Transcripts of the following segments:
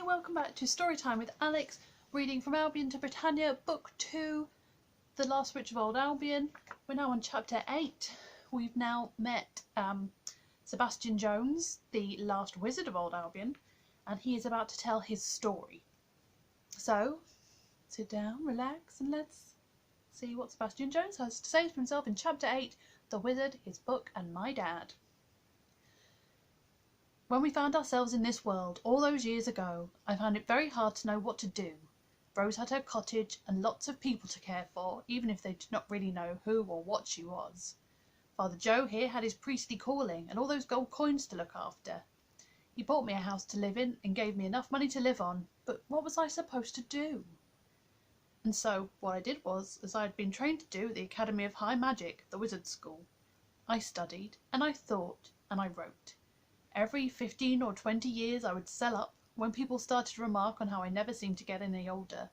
Hi, welcome back to Storytime with Alex, reading From Albion to Britannia, Book 2, The Last Witch of Old Albion. We're now on Chapter 8. We've now met Sebastian Jones, the last wizard of Old Albion, and he is about to tell his story. So, sit down, relax, and let's see what Sebastian Jones has to say for himself in Chapter 8, The Wizard, His Book, and My Dad. When we found ourselves in this world all those years ago, I found it very hard to know what to do. Rose had her cottage and lots of people to care for, even if they did not really know who or what she was. Father Joe here had his priestly calling and all those gold coins to look after. He bought me a house to live in and gave me enough money to live on, but what was I supposed to do? And so what I did was, as I had been trained to do at the Academy of High Magic, the Wizard's School, I studied and I thought and I wrote. Every 15 or 20 years I would sell up, when people started to remark on how I never seemed to get any older,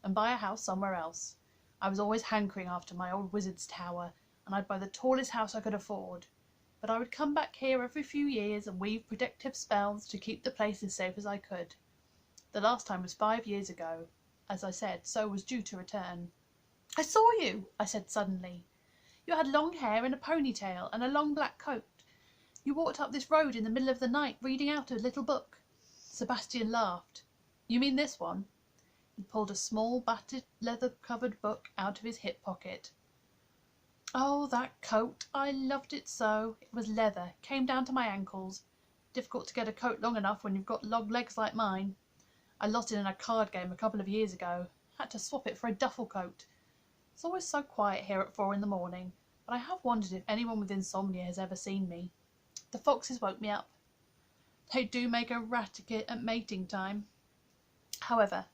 and buy a house somewhere else. I was always hankering after my old wizard's tower, and I'd buy the tallest house I could afford. But I would come back here every few years and weave protective spells to keep the place as safe as I could. The last time was 5 years ago. As I said, so was due to return. "I saw you," I said suddenly. "You had long hair and a ponytail and a long black coat. You walked up this road in the middle of the night reading out a little book." Sebastian laughed. "You mean this one?" He pulled a small battered leather-covered book out of his hip pocket. "Oh, that coat! I loved it so. It was leather, came down to my ankles. Difficult to get a coat long enough when you've got long legs like mine. I lost it in a card game a couple of years ago. Had to swap it for a duffel coat. It's always so quiet here at 4 in the morning, but I have wondered if anyone with insomnia has ever seen me. The foxes woke me up. They do make a racket at mating time." However,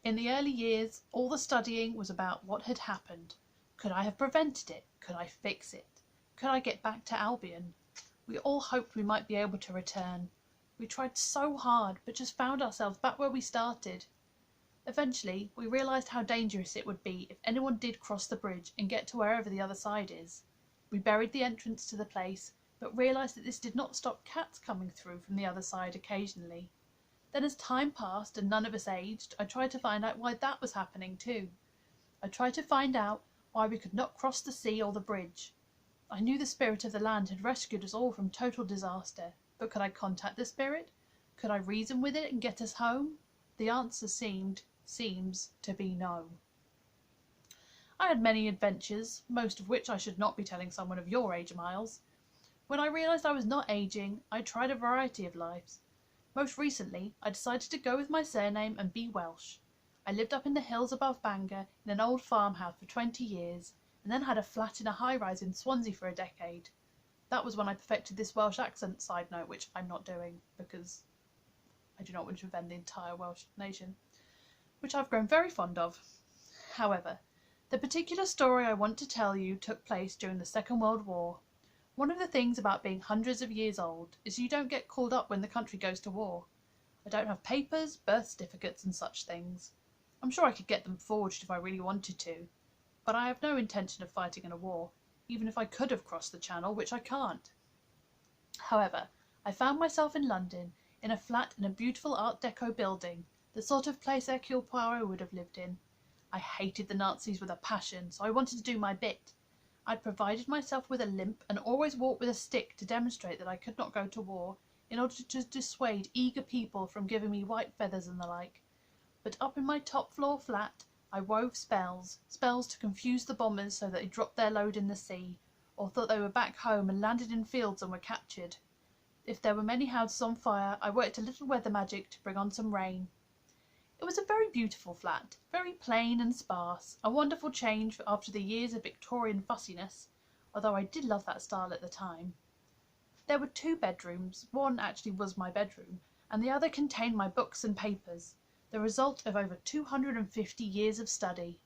in the early years, all the studying was about what had happened. Could I have prevented it? Could I fix it? Could I get back to Albion? We all hoped we might be able to return. We tried so hard, but just found ourselves back where we started. Eventually, we realised how dangerous it would be if anyone did cross the bridge and get to wherever the other side is. We buried the entrance to the place, but realised that this did not stop cats coming through from the other side occasionally. Then as time passed and none of us aged, I tried to find out why that was happening too. I tried to find out why we could not cross the sea or the bridge. I knew the spirit of the land had rescued us all from total disaster, but could I contact the spirit? Could I reason with it and get us home? The answer seems to be no. I had many adventures, most of which I should not be telling someone of your age, Miles. When I realised I was not aging, I tried a variety of lives. Most recently, I decided to go with my surname and be Welsh. I lived up in the hills above Bangor in an old farmhouse for 20 years, and then had a flat in a high-rise in Swansea for a decade. That was when I perfected this Welsh accent, side note, which I'm not doing because I do not want to offend the entire Welsh nation, which I've grown very fond of. However, the particular story I want to tell you took place during the Second World War. One of the things about being hundreds of years old is you don't get called up when the country goes to war. I don't have papers, birth certificates and such things. I'm sure I could get them forged if I really wanted to, but I have no intention of fighting in a war, even if I could have crossed the Channel, which I can't. However, I found myself in London, in a flat in a beautiful Art Deco building, the sort of place Hercule Poirot would have lived in. I hated the Nazis with a passion, so I wanted to do my bit. I'd provided myself with a limp and always walked with a stick to demonstrate that I could not go to war, in order to dissuade eager people from giving me white feathers and the like. But up in my top floor flat I wove spells to confuse the bombers so that they dropped their load in the sea, or thought they were back home and landed in fields and were captured. If there were many houses on fire, I worked a little weather magic to bring on some rain. It was a very beautiful flat, very plain and sparse, a wonderful change after the years of Victorian fussiness, although I did love that style at the time. There were 2 bedrooms, one actually was my bedroom, and the other contained my books and papers, the result of over 250 years of study.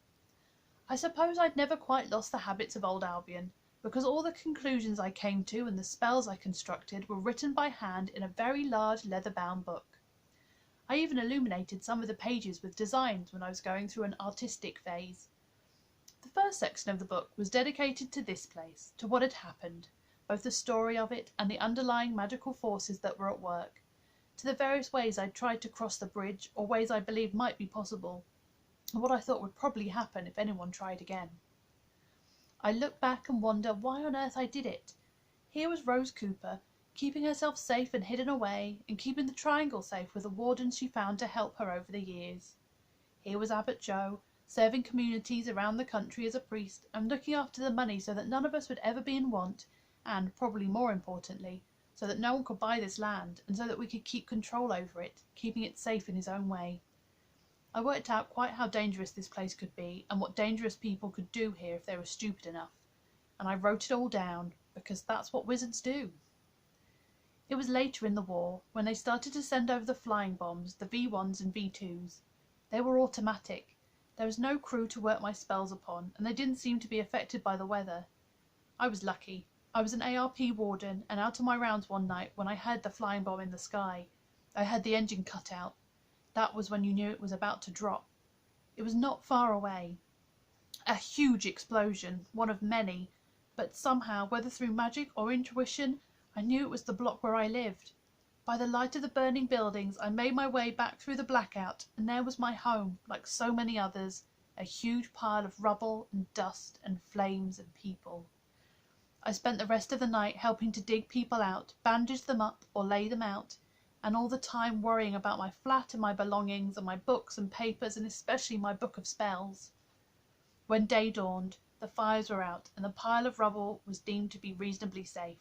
I suppose I'd never quite lost the habits of old Albion, because all the conclusions I came to and the spells I constructed were written by hand in a very large leather-bound book. I even illuminated some of the pages with designs when I was going through an artistic phase. The first section of the book was dedicated to this place, to what had happened, both the story of it and the underlying magical forces that were at work. to the various ways I'd tried to cross the bridge, or ways I believed might be possible, and what I thought would probably happen if anyone tried again. I look back and wonder why on earth I did it. Here was Rose Cooper, keeping herself safe and hidden away, and keeping the triangle safe with the wardens she found to help her over the years. Here was Abbot Joe, serving communities around the country as a priest, and looking after the money so that none of us would ever be in want, and, probably more importantly, so that no one could buy this land, and so that we could keep control over it, keeping it safe in his own way. I worked out quite how dangerous this place could be, and what dangerous people could do here if they were stupid enough, and I wrote it all down, because that's what wizards do. It was later in the war, when they started to send over the flying bombs, the V1s and V2s. They were automatic. There was no crew to work my spells upon, and they didn't seem to be affected by the weather. I was lucky. I was an ARP warden, and out on my rounds one night when I heard the flying bomb in the sky. I heard the engine cut out. That was when you knew it was about to drop. It was not far away. A huge explosion, one of many, but somehow, whether through magic or intuition, I knew it was the block where I lived. By the light of the burning buildings, I made my way back through the blackout, and there was my home, like so many others, a huge pile of rubble and dust and flames and people. I spent the rest of the night helping to dig people out, bandage them up or lay them out, and all the time worrying about my flat and my belongings and my books and papers, and especially my book of spells. When day dawned, the fires were out, and the pile of rubble was deemed to be reasonably safe.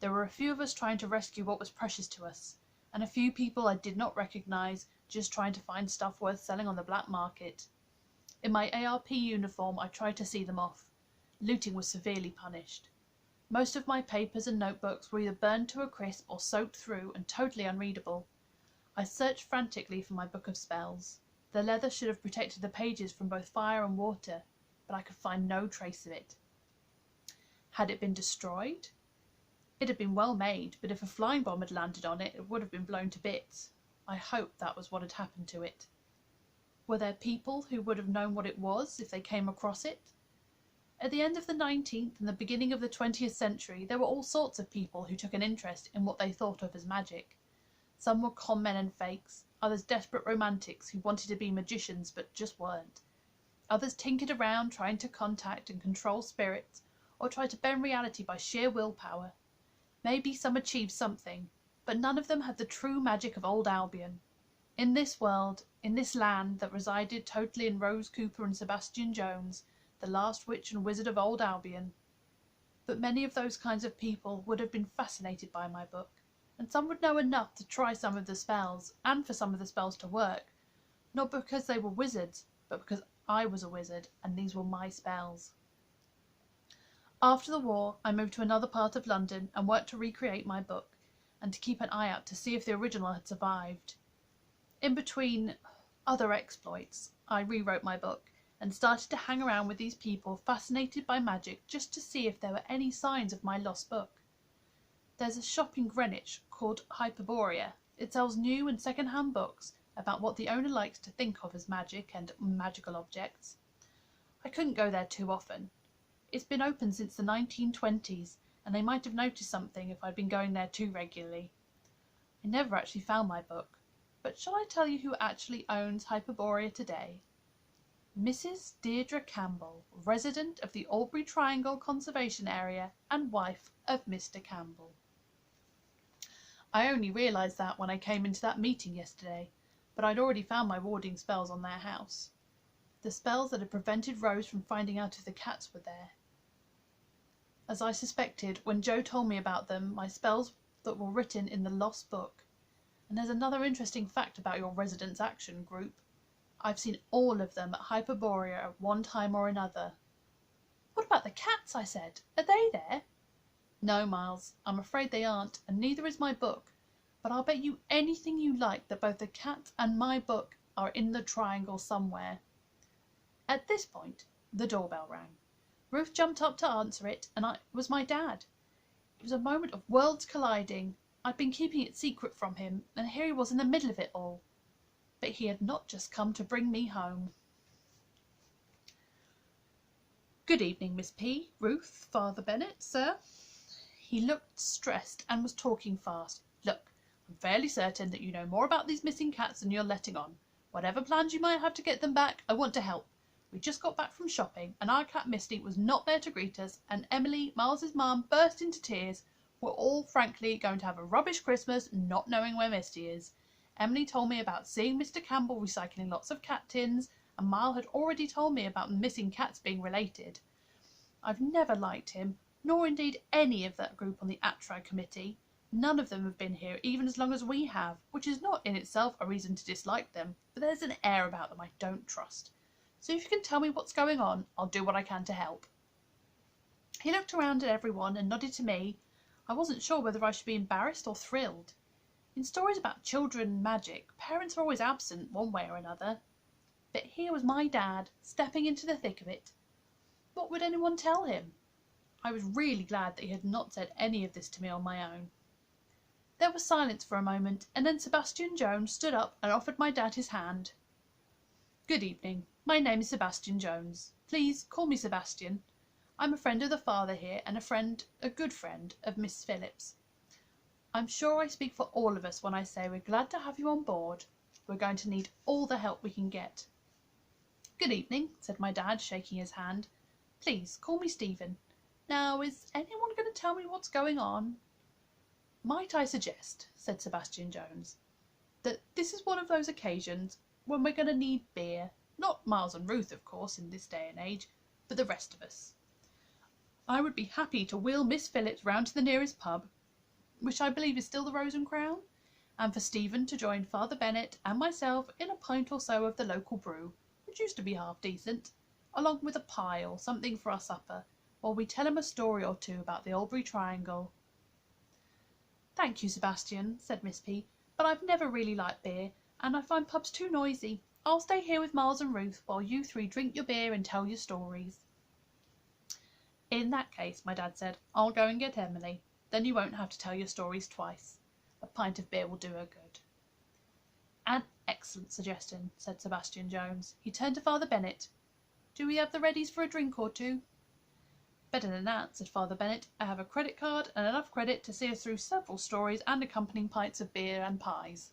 There were a few of us trying to rescue what was precious to us, and a few people I did not recognise, just trying to find stuff worth selling on the black market. In my ARP uniform, I tried to see them off. Looting was severely punished. Most of my papers and notebooks were either burned to a crisp or soaked through and totally unreadable. I searched frantically for my book of spells. The leather should have protected the pages from both fire and water, but I could find no trace of it. Had it been destroyed? It had been well made, but if a flying bomb had landed on it, it would have been blown to bits. I hoped that was what had happened to it. Were there people who would have known what it was if they came across it? At the end of the 19th and the beginning of the 20th century, there were all sorts of people who took an interest in what they thought of as magic. Some were con men and fakes, others desperate romantics who wanted to be magicians but just weren't. Others tinkered around trying to contact and control spirits, or tried to bend reality by sheer willpower. Maybe some achieved something, but none of them had the true magic of old Albion. In this world, in this land that resided totally in Rose Cooper and Sebastian Jones, the last witch and wizard of old Albion. But many of those kinds of people would have been fascinated by my book, and some would know enough to try some of the spells, and for some of the spells to work, not because they were wizards, but because I was a wizard, and these were my spells. After the war, I moved to another part of London and worked to recreate my book, and to keep an eye out to see if the original had survived. In between other exploits, I rewrote my book, and started to hang around with these people fascinated by magic just to see if there were any signs of my lost book. There's a shop in Greenwich called Hyperborea. It sells new and second-hand books about what the owner likes to think of as magic and magical objects. I couldn't go there too often. It's been open since the 1920s, and they might have noticed something if I'd been going there too regularly. I never actually found my book, but shall I tell you who actually owns Hyperborea today? Mrs. Deirdre Campbell, resident of the Albury Triangle Conservation Area and wife of Mr. Campbell. I only realised that when I came into that meeting yesterday, but I'd already found my warding spells on their house. The spells that had prevented Rose from finding out if the cats were there. As I suspected, when Joe told me about them, my spells that were written in the lost book. And there's another interesting fact about your Residence Action group. I've seen all of them at Hyperborea at one time or another. What about the cats? I said. Are they there? No, Miles, I'm afraid they aren't, and neither is my book. But I'll bet you anything you like that both the cat and my book are in the triangle somewhere. At this point, the doorbell rang. Ruth jumped up to answer it, and it was my dad. It was a moment of worlds colliding. I'd been keeping it secret from him, and here he was in the middle of it all. But he had not just come to bring me home. Good evening, Miss P. Ruth, Father Bennet, sir. He looked stressed and was talking fast. Look, I'm fairly certain that you know more about these missing cats than you're letting on. Whatever plans you might have to get them back, I want to help. We just got back from shopping, and our cat Misty was not there to greet us, and Emily, Miles's mum, burst into tears. We're all frankly going to have a rubbish Christmas, not knowing where Misty is. Emily told me about seeing Mr Campbell recycling lots of cat tins, and Miles had already told me about the missing cats being related. I've never liked him, nor indeed any of that group on the ATRAG committee. None of them have been here even as long as we have, which is not in itself a reason to dislike them, but there's an air about them I don't trust. So if you can tell me what's going on, I'll do what I can to help. He looked around at everyone and nodded to me. I wasn't sure whether I should be embarrassed or thrilled. In stories about children and magic, parents are always absent one way or another. But here was my dad, stepping into the thick of it. What would anyone tell him? I was really glad that he had not said any of this to me on my own. There was silence for a moment, and then Sebastian Jones stood up and offered my dad his hand. Good evening. My name is Sebastian Jones. Please call me Sebastian. I'm a friend of the father here, and a good friend of Miss Phillips. I'm sure I speak for all of us when I say we're glad to have you on board. We're going to need all the help we can get. Good evening, said my dad, shaking his hand. Please call me Stephen. Now, is anyone going to tell me what's going on? Might I suggest, said Sebastian Jones, that this is one of those occasions when we're going to need beer. Not Miles and Ruth, of course, in this day and age, but the rest of us. I would be happy to wheel Miss Phillips round to the nearest pub, which I believe is still the Rose and Crown, and for Stephen to join Father Bennett and myself in a pint or so of the local brew, which used to be half decent, along with a pie or something for our supper, while we tell him a story or two about the Albury Triangle. Thank you, Sebastian, said Miss P, but I've never really liked beer, and I find pubs too noisy. I'll stay here with Miles and Ruth while you three drink your beer and tell your stories. In that case, my dad said, I'll go and get Emily. Then you won't have to tell your stories twice. A pint of beer will do her good. An excellent suggestion, said Sebastian Jones. He turned to Father Bennett. Do we have the readies for a drink or two? Better than that, said Father Bennett. I have a credit card and enough credit to see us through several stories and accompanying pints of beer and pies.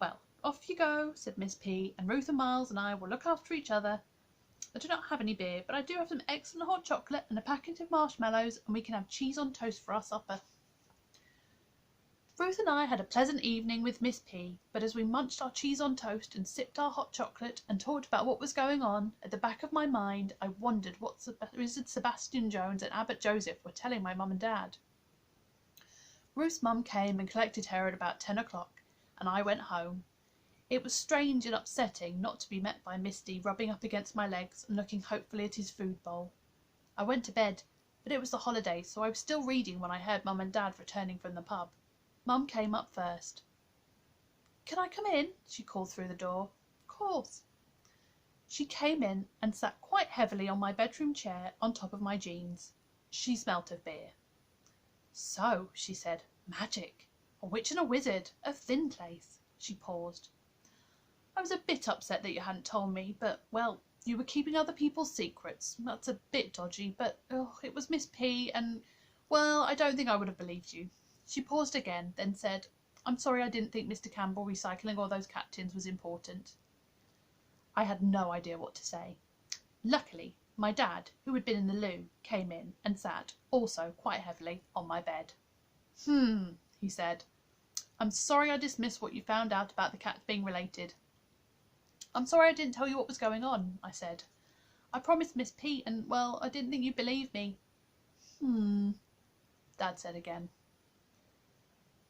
Well, off you go, said Miss P, and Ruth and Miles and I will look after each other. I do not have any beer, but I do have some excellent hot chocolate and a packet of marshmallows, and we can have cheese on toast for our supper. Ruth and I had a pleasant evening with Miss P, but as we munched our cheese on toast and sipped our hot chocolate and talked about what was going on, at the back of my mind I wondered what Wizard Sebastian Jones and Abbot Joseph were telling my mum and dad. Ruth's mum came and collected her at about 10 o'clock, and I went home. It was strange and upsetting not to be met by Misty rubbing up against my legs and looking hopefully at his food bowl. I went to bed, but it was the holidays, so I was still reading when I heard Mum and Dad returning from the pub. Mum came up first. Can I come in? She called through the door. Of course. She came in and sat quite heavily on my bedroom chair on top of my jeans. She smelt of beer. So, she said, magic. A witch and a wizard. A thin place. She paused. I was a bit upset that you hadn't told me, but, well, you were keeping other people's secrets. That's a bit dodgy, but, it was Miss P, and, well, I don't think I would have believed you. She paused again, then said, I'm sorry I didn't think Mr Campbell recycling all those cat tins was important. I had no idea what to say. Luckily, my dad, who had been in the loo, came in and sat, also quite heavily, on my bed. He said. I'm sorry I dismissed what you found out about the cats being related. I'm sorry I didn't tell you what was going on, I said. I promised Miss P, and, well, I didn't think you'd believe me. Dad said again.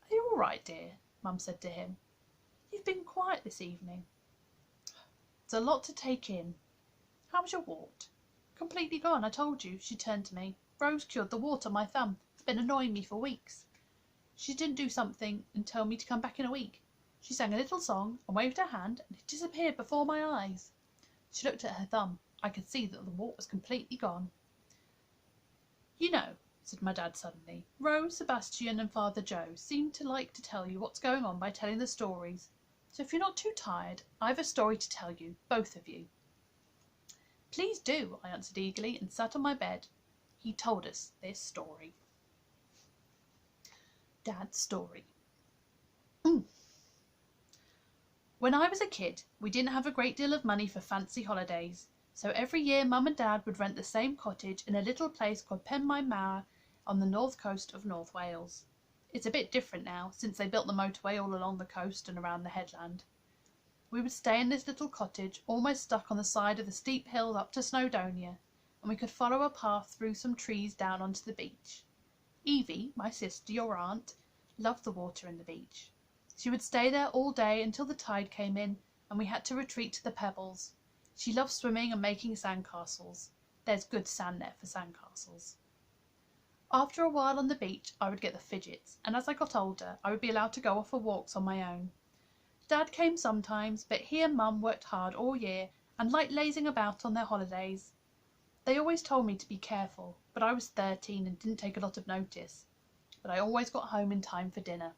Are you all right, dear? Mum said to him. You've been quiet this evening. It's a lot to take in. How was your wart? Completely gone, I told you, she turned to me. Rose cured the wart on my thumb. It's been annoying me for weeks. She didn't do something and tell me to come back in a week. She sang a little song and waved her hand, and it disappeared before my eyes. She looked at her thumb. I could see that the wart was completely gone. You know, said my dad suddenly, Rose, Sebastian and Father Joe seem to like to tell you what's going on by telling the stories. So if you're not too tired, I've a story to tell you, both of you. Please do, I answered eagerly and sat on my bed. He told us this story. Dad's story. When I was a kid, we didn't have a great deal of money for fancy holidays, so every year Mum and Dad would rent the same cottage in a little place called Penmaenmawr on the north coast of North Wales. It's a bit different now, since they built the motorway all along the coast and around the headland. We would stay in this little cottage, almost stuck on the side of the steep hills up to Snowdonia, and we could follow a path through some trees down onto the beach. Evie, my sister, your aunt, loved the water and the beach. She would stay there all day until the tide came in and we had to retreat to the pebbles. She loved swimming and making sandcastles. There's good sand there for sandcastles. After a while on the beach, I would get the fidgets, and as I got older, I would be allowed to go off for walks on my own. Dad came sometimes, but he and Mum worked hard all year and liked lazing about on their holidays. They always told me to be careful, but I was 13 and didn't take a lot of notice. But I always got home in time for dinner.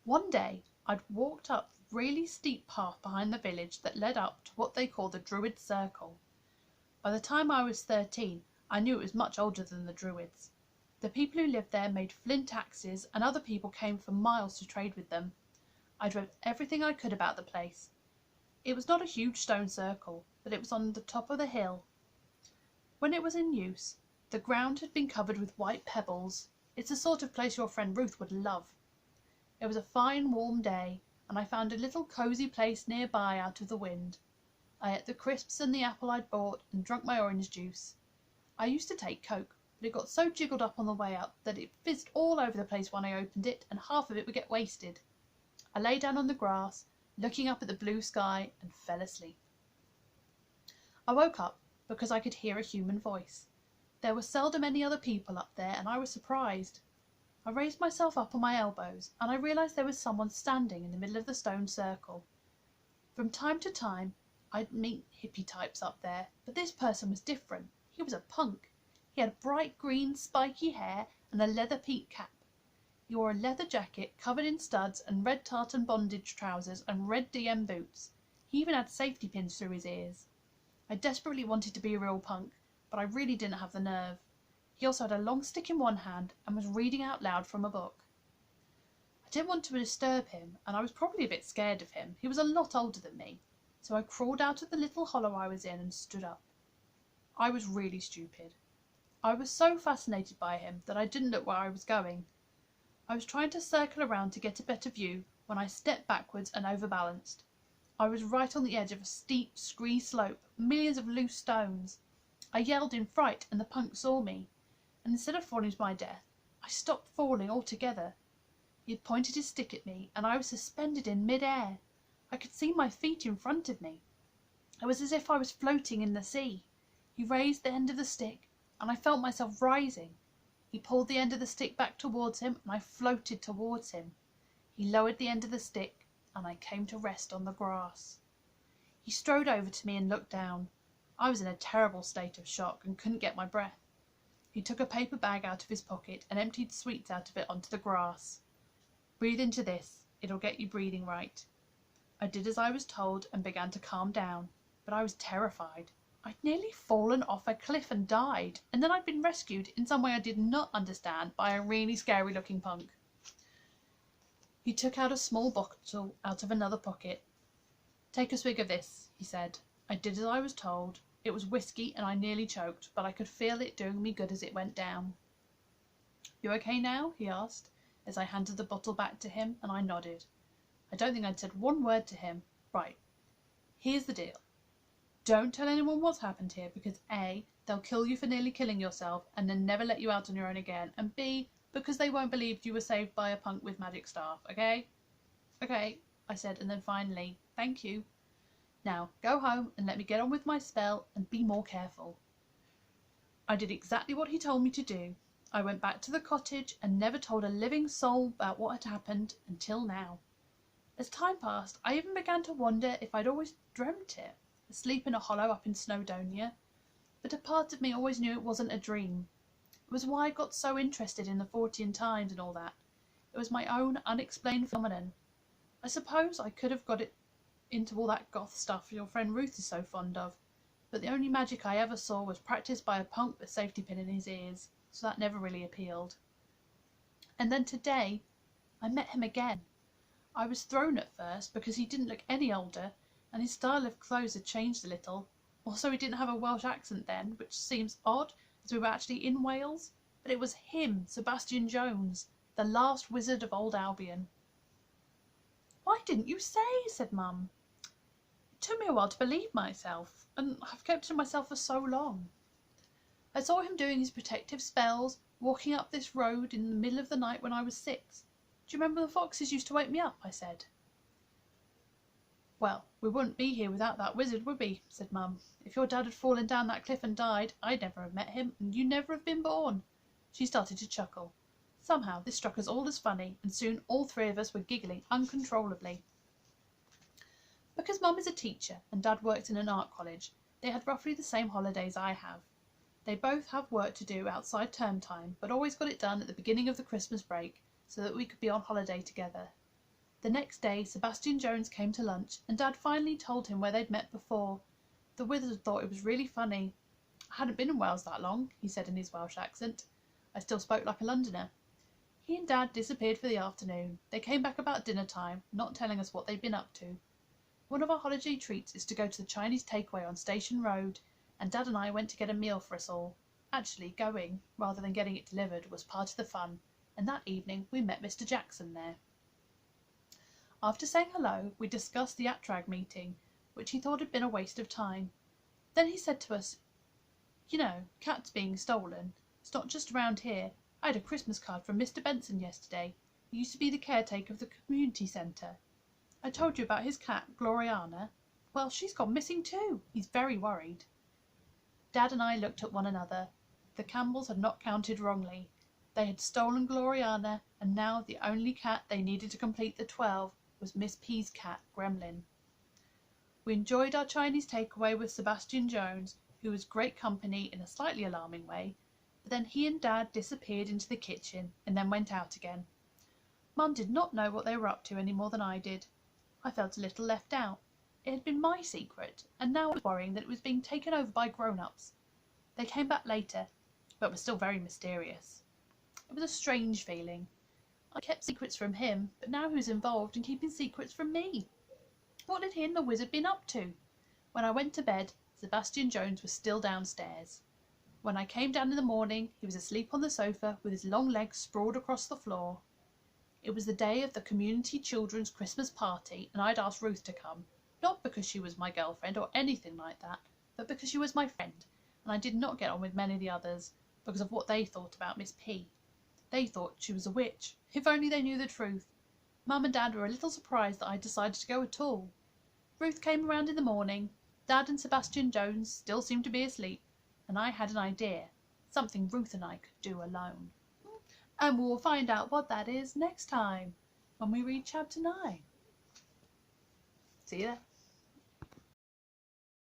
One day, I'd walked up a really steep path behind the village that led up to what they call the Druid Circle. By the time I was 13, I knew it was much older than the Druids. The people who lived there made flint axes, and other people came for miles to trade with them. I'd read everything I could about the place. It was not a huge stone circle, but it was on the top of the hill. When it was in use, the ground had been covered with white pebbles. It's the sort of place your friend Ruth would love. It was a fine warm day, and I found a little cosy place nearby out of the wind. I ate the crisps and the apple I'd bought and drunk my orange juice. I used to take Coke, but it got so jiggled up on the way up that it fizzed all over the place when I opened it, and half of it would get wasted. I lay down on the grass, looking up at the blue sky, and fell asleep. I woke up because I could hear a human voice. There were seldom any other people up there, and I was surprised. I raised myself up on my elbows, and I realised there was someone standing in the middle of the stone circle. From time to time, I'd meet hippie types up there, but this person was different. He was a punk. He had bright green, spiky hair and a leather peak cap. He wore a leather jacket covered in studs and red tartan bondage trousers and red DM boots. He even had safety pins through his ears. I desperately wanted to be a real punk, but I really didn't have the nerve. He also had a long stick in one hand and was reading out loud from a book. I didn't want to disturb him, and I was probably a bit scared of him. He was a lot older than me, so I crawled out of the little hollow I was in and stood up. I was really stupid. I was so fascinated by him that I didn't look where I was going. I was trying to circle around to get a better view when I stepped backwards and overbalanced. I was right on the edge of a steep, scree slope, millions of loose stones. I yelled in fright, and the punk saw me, and instead of falling to my death, I stopped falling altogether. He had pointed his stick at me, and I was suspended in mid-air. I could see my feet in front of me. It was as if I was floating in the sea. He raised the end of the stick, and I felt myself rising. He pulled the end of the stick back towards him, and I floated towards him. He lowered the end of the stick, and I came to rest on the grass. He strode over to me and looked down. I was in a terrible state of shock and couldn't get my breath. He took a paper bag out of his pocket and emptied sweets out of it onto the grass. "Breathe into this. It'll get you breathing right." I did as I was told and began to calm down, but I was terrified. I'd nearly fallen off a cliff and died, and then I'd been rescued in some way I did not understand by a really scary-looking punk. He took out a small bottle out of another pocket. "Take a swig of this," he said. I did as I was told. It was whiskey, and I nearly choked, but I could feel it doing me good as it went down. "You okay now?" he asked, as I handed the bottle back to him, and I nodded. I don't think I'd said one word to him. "Right, here's the deal. Don't tell anyone what's happened here, because A, they'll kill you for nearly killing yourself and then never let you out on your own again, and B, because they won't believe you were saved by a punk with magic staff, okay?" "Okay," I said, and then finally, "Thank you. Now, go home and let me get on with my spell and be more careful." I did exactly what he told me to do. I went back to the cottage and never told a living soul about what had happened until now. As time passed, I even began to wonder if I'd always dreamt it, asleep in a hollow up in Snowdonia, but a part of me always knew it wasn't a dream. It was why I got so interested in the Fortean Times and all that. It was my own unexplained phenomenon. I suppose I could have got it into all that goth stuff your friend Ruth is so fond of, but the only magic I ever saw was practised by a punk with a safety pin in his ears, so that never really appealed. And then today, I met him again. I was thrown at first because he didn't look any older and his style of clothes had changed a little. Also, he didn't have a Welsh accent then, which seems odd as we were actually in Wales. But it was him, Sebastian Jones, the last wizard of old Albion. "Why didn't you say?" said Mum. "It took me a while to believe myself, and I've kept it to myself for so long. I saw him doing his protective spells, walking up this road in the middle of the night when I was 6. Do you remember the foxes used to wake me up?" I said. "Well, we wouldn't be here without that wizard, would we?" said Mum. "If your dad had fallen down that cliff and died, I'd never have met him, and you'd never have been born." She started to chuckle. Somehow this struck us all as funny, and soon all 3 of us were giggling uncontrollably. Because Mum is a teacher and Dad works in an art college, they had roughly the same holidays I have. They both have work to do outside term time, but always got it done at the beginning of the Christmas break so that we could be on holiday together. The next day Sebastian Jones came to lunch, and Dad finally told him where they'd met before. The wizard thought it was really funny. "I hadn't been in Wales that long," he said in his Welsh accent. I still spoke like a Londoner. He and Dad disappeared for the afternoon. They came back about dinner time, not telling us what they'd been up to. One of our holiday treats is to go to the Chinese takeaway on Station Road, and Dad and I went to get a meal for us all. Actually, going, rather than getting it delivered, was part of the fun, and that evening we met Mr. Jackson there. After saying hello, we discussed the Atrag meeting, which he thought had been a waste of time. Then he said to us, "You know, cats being stolen, it's not just around here. I had a Christmas card from Mr. Benson yesterday. He used to be the caretaker of the community centre. I told you about his cat, Gloriana. Well, she's gone missing too. He's very worried." Dad and I looked at one another. The Campbells had not counted wrongly. They had stolen Gloriana, and now the only cat they needed to complete the 12 was Miss P's cat, Gremlin. We enjoyed our Chinese takeaway with Sebastian Jones, who was great company in a slightly alarming way, but then he and Dad disappeared into the kitchen and then went out again. Mum did not know what they were up to any more than I did. I felt a little left out. It had been my secret, and now I was worrying that it was being taken over by grown-ups. They came back later, but were still very mysterious. It was a strange feeling. I kept secrets from him, but now he was involved in keeping secrets from me. What had he and the wizard been up to? When I went to bed, Sebastian Jones was still downstairs. When I came down in the morning, he was asleep on the sofa with his long legs sprawled across the floor. It was the day of the community children's Christmas party, and I'd asked Ruth to come, not because she was my girlfriend or anything like that, but because she was my friend, and I did not get on with many of the others because of what they thought about Miss P. They thought she was a witch. If only they knew the truth. Mum and Dad were a little surprised that I decided to go at all. Ruth came around in the morning. Dad and Sebastian Jones still seemed to be asleep, and I had an idea, something Ruth and I could do alone. And we'll find out what that is next time, when we read chapter 9. See you there.